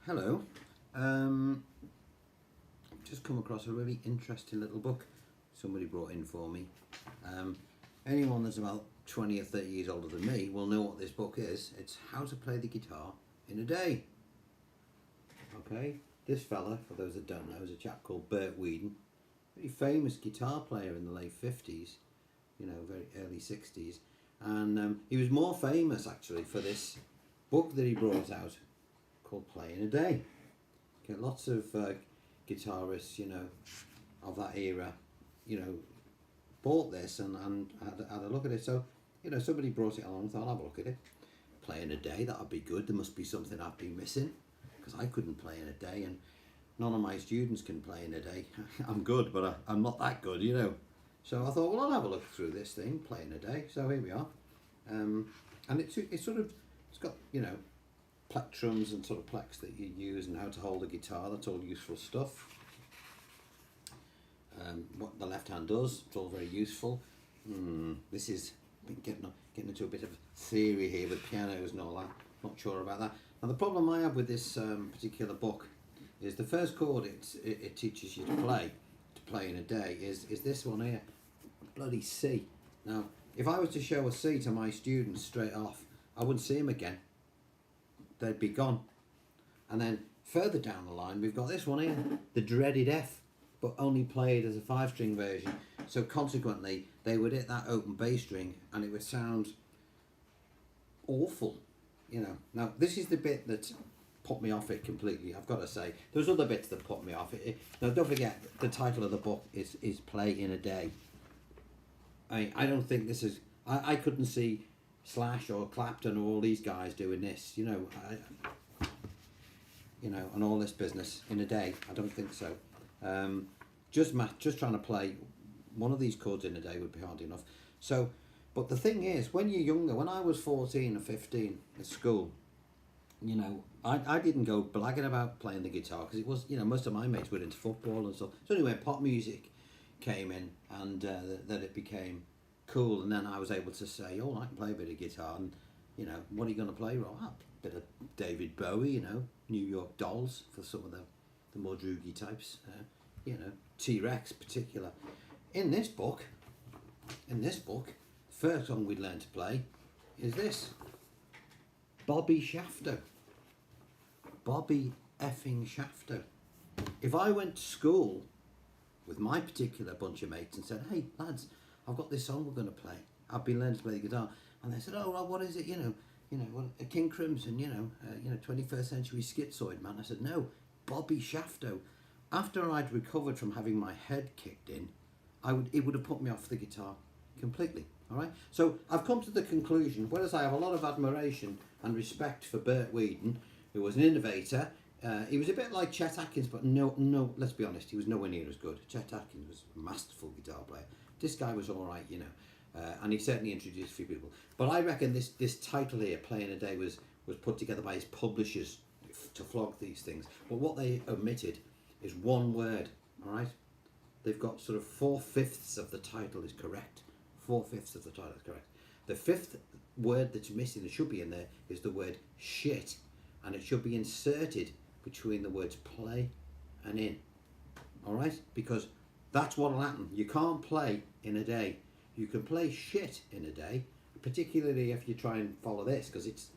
Hello. Just come across a really interesting little book somebody brought in for me. Anyone that's about 20 or 30 years older than me will know what this book is. It's How to Play the Guitar in a Day. Okay, this fella, for those that don't know, is a chap called Bert Weedon, very famous guitar player in the late 50s, very early 60s. And he was more famous actually for this book that he brought out called Play in a Day. Okay, lots of guitarists, of that era, bought this and had a look at it. So, somebody brought it along and thought, I'll have a look at it. Play in a day, that'd be good. There must be something I've been missing, because I couldn't play in a day, and none of my students can play in a day. I'm good, but I'm not that good, So I thought, well, I'll have a look through this thing, Play in a Day. So here we are. And it's got, plectrums and sort of plex that you use and how to hold a guitar. That's all useful stuff. What the left hand does, it's all very useful. This is getting into a bit of theory here with pianos and all that. Not sure about that. Now the problem I have with this particular book is the first chord it teaches you to play in a day is this one here, bloody C. Now if I was to show a C to my students straight off, I wouldn't see them again. They'd be gone. And then further down the line we've got this one here, the dreaded F, but only played as a 5-string version. So consequently they would hit that open bass string and it would sound awful, Now this is the bit that put me off it completely, I've got to say. There's other bits that put me off it. Now don't forget, the title of the book is Play in a Day. I don't think this is, I couldn't see Slash or Clapton or all these guys doing this, and all this business in a day. I don't think so. Just trying to play one of these chords in a day would be hard enough. So, but the thing is, when you're younger, when I was 14 or 15 at school, I didn't go blagging about playing the guitar, because it was, most of my mates were into football and stuff. So anyway, pop music came in, and that it became cool, and then I was able to say, oh, I can play a bit of guitar, and what are you going to play? Well, a bit of David Bowie, New York Dolls for some of the more droogy types, T-Rex particular. In this book, the first song we'd learn to play is this, Bobby Shafter. Bobby effing Shafter. If I went to school with my particular bunch of mates and said, hey lads, I've got this song we're going to play, I've been learning to play the guitar, and they said, oh well, what is it, well, a King Crimson, 21st century schizoid man. I said, no, Bobby Shafter. After I'd recovered from having my head kicked in, it would have put me off the guitar completely. All right, so I've come to the conclusion, whereas I have a lot of admiration and respect for Bert Weedon, who was an innovator. He was a bit like Chet Atkins, but no, let's be honest, he was nowhere near as good. Chet Atkins was a masterful guitar player. This guy was all right, and he certainly introduced a few people. But I reckon this title here, Play in a Day, was put together by his publishers to flog these things. But what they omitted is one word, all right? They've got sort of 4/5 of the title is correct. 4/5 of the title is correct. The 5th word that's missing, that should be in there, is the word shit, and it should be inserted between the words play and in, all right? Because that's what'll happen. You can't play in a day. You can play shit in a day, particularly if you try and follow this, because it's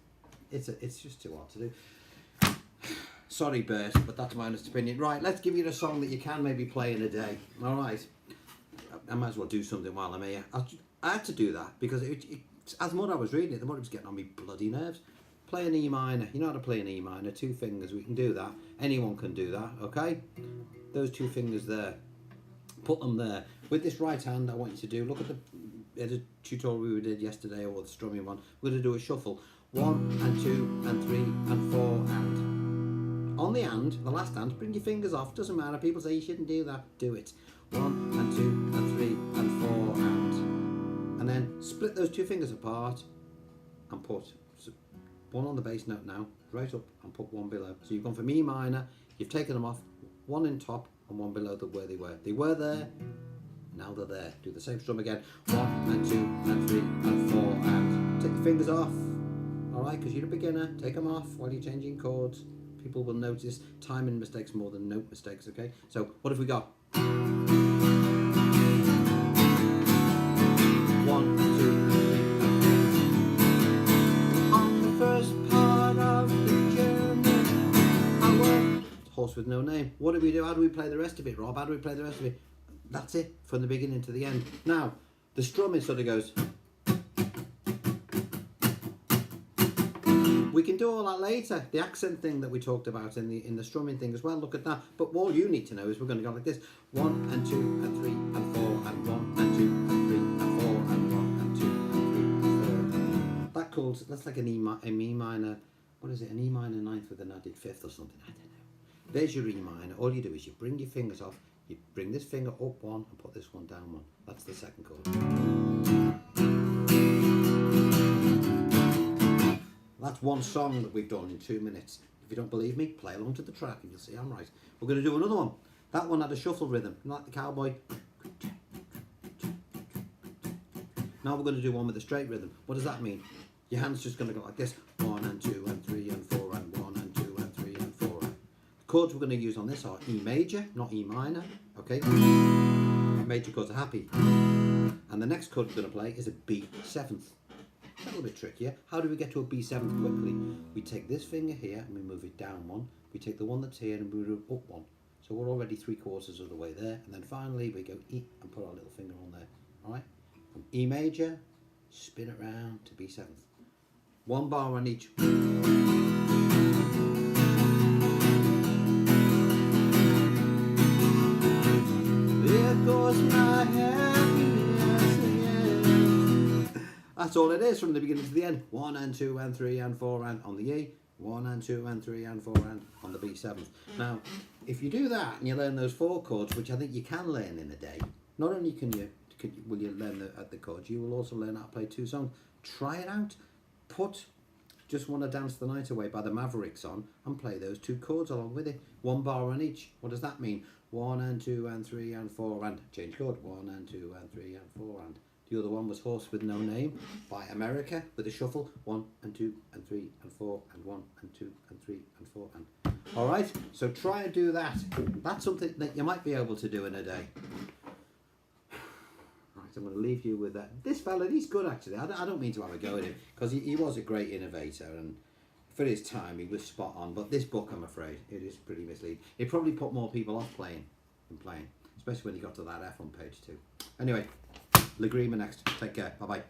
just too hard to do. Sorry, Bert, but that's my honest opinion. Right, let's give you a song that you can maybe play in a day. All right. I might as well do something while I'm here. I had to do that because as more I was reading it, the more it was getting on me bloody nerves. Play an E minor. You know how to play an E minor. 2 fingers. We can do that. Anyone can do that. Okay. Those 2 fingers there. Put them there. With this right hand, I want you to do, look at the tutorial we did yesterday, or the strumming one. We're going to do a shuffle. 1 and 2 and 3 and 4 and. On the and, the last hand, bring your fingers off. Doesn't matter. People say you shouldn't do that. Do it. 1 and 2 and 3 and 4 and then split those 2 fingers apart and put 1 on the bass note now, right up, and put 1 below. So you've gone from E minor, you've taken them off, 1 in top and 1 below where they were. They were there, now they're there. Do the same strum again. 1 and 2 and 3 and 4 and take your fingers off. Alright, because you're a beginner, take them off while you're changing chords. People will notice timing mistakes more than note mistakes, okay? So what have we got? 1, 2, 3. On the first part of the journey, I went. Horse with no name. What do we do? How do we play the rest of it, Rob? How do we play the rest of it? That's it, from the beginning to the end. Now, the strumming sort of goes. We can do all that later. The accent thing that we talked about in the strumming thing as well. Look at that. But all you need to know is we're going to go like this: 1 and 2 and 3 and 4 and 1 and 2 and 3 and 4 and 1 and 2 and 3 and 4. That calls. That's like an E minor. What is it? An E minor ninth with an added fifth or something. I don't know. There's your E minor. All you do is you bring your fingers off. You bring this finger up one and put this one down one. That's the second chord. That's one song that we've done in 2 minutes. If you don't believe me, play along to the track and you'll see I'm right. We're going to do another one. That one had a shuffle rhythm, like the cowboy. Now we're going to do one with a straight rhythm. What does that mean? Your hand's just going to go like this. 1 and 2 and 3 and 4 and 1 and 2 and 3 and 4. The chords we're going to use on this are E major, not E minor. Okay? Major chords are happy. And the next chord we're going to play is a B seventh. A little bit trickier. How do we get to a B7 quickly? We take this finger here and we move it down one. We take the one that's here and we move it up one. So we're already 3/4 of the way there. And then finally we go E and put our little finger on there. Alright? From E major, spin it round to B7. One bar on each. There goes my happiness again. That's all it is from the beginning to the end. 1 and 2 and 3 and 4 and on the E. 1 and 2 and 3 and 4 and on the B7th. Now, if you do that and you learn those 4 chords, which I think you can learn in a day, not only will you learn the chords, you will also learn how to play 2 songs. Try it out. Put Just Wanna Dance the Night Away by the Mavericks on and play those 2 chords along with it. 1 bar on each. What does that mean? 1 and 2 and 3 and 4 and change chord. 1 and 2 and 3 and 4 and. The other one was Horse with No Name by America with a shuffle. 1 and 2 and 3 and 4 and 1 and 2 and 3 and 4 and. Alright, so try and do that. That's something that you might be able to do in a day. Right, I'm going to leave you with that. This fella, he's good actually. I don't mean to have a go at him because he was a great innovator and for his time he was spot on. But this book, I'm afraid, it is pretty misleading. It probably put more people off playing than playing, especially when he got to that F on page 2. Anyway. Legrima next. Take care. Bye bye.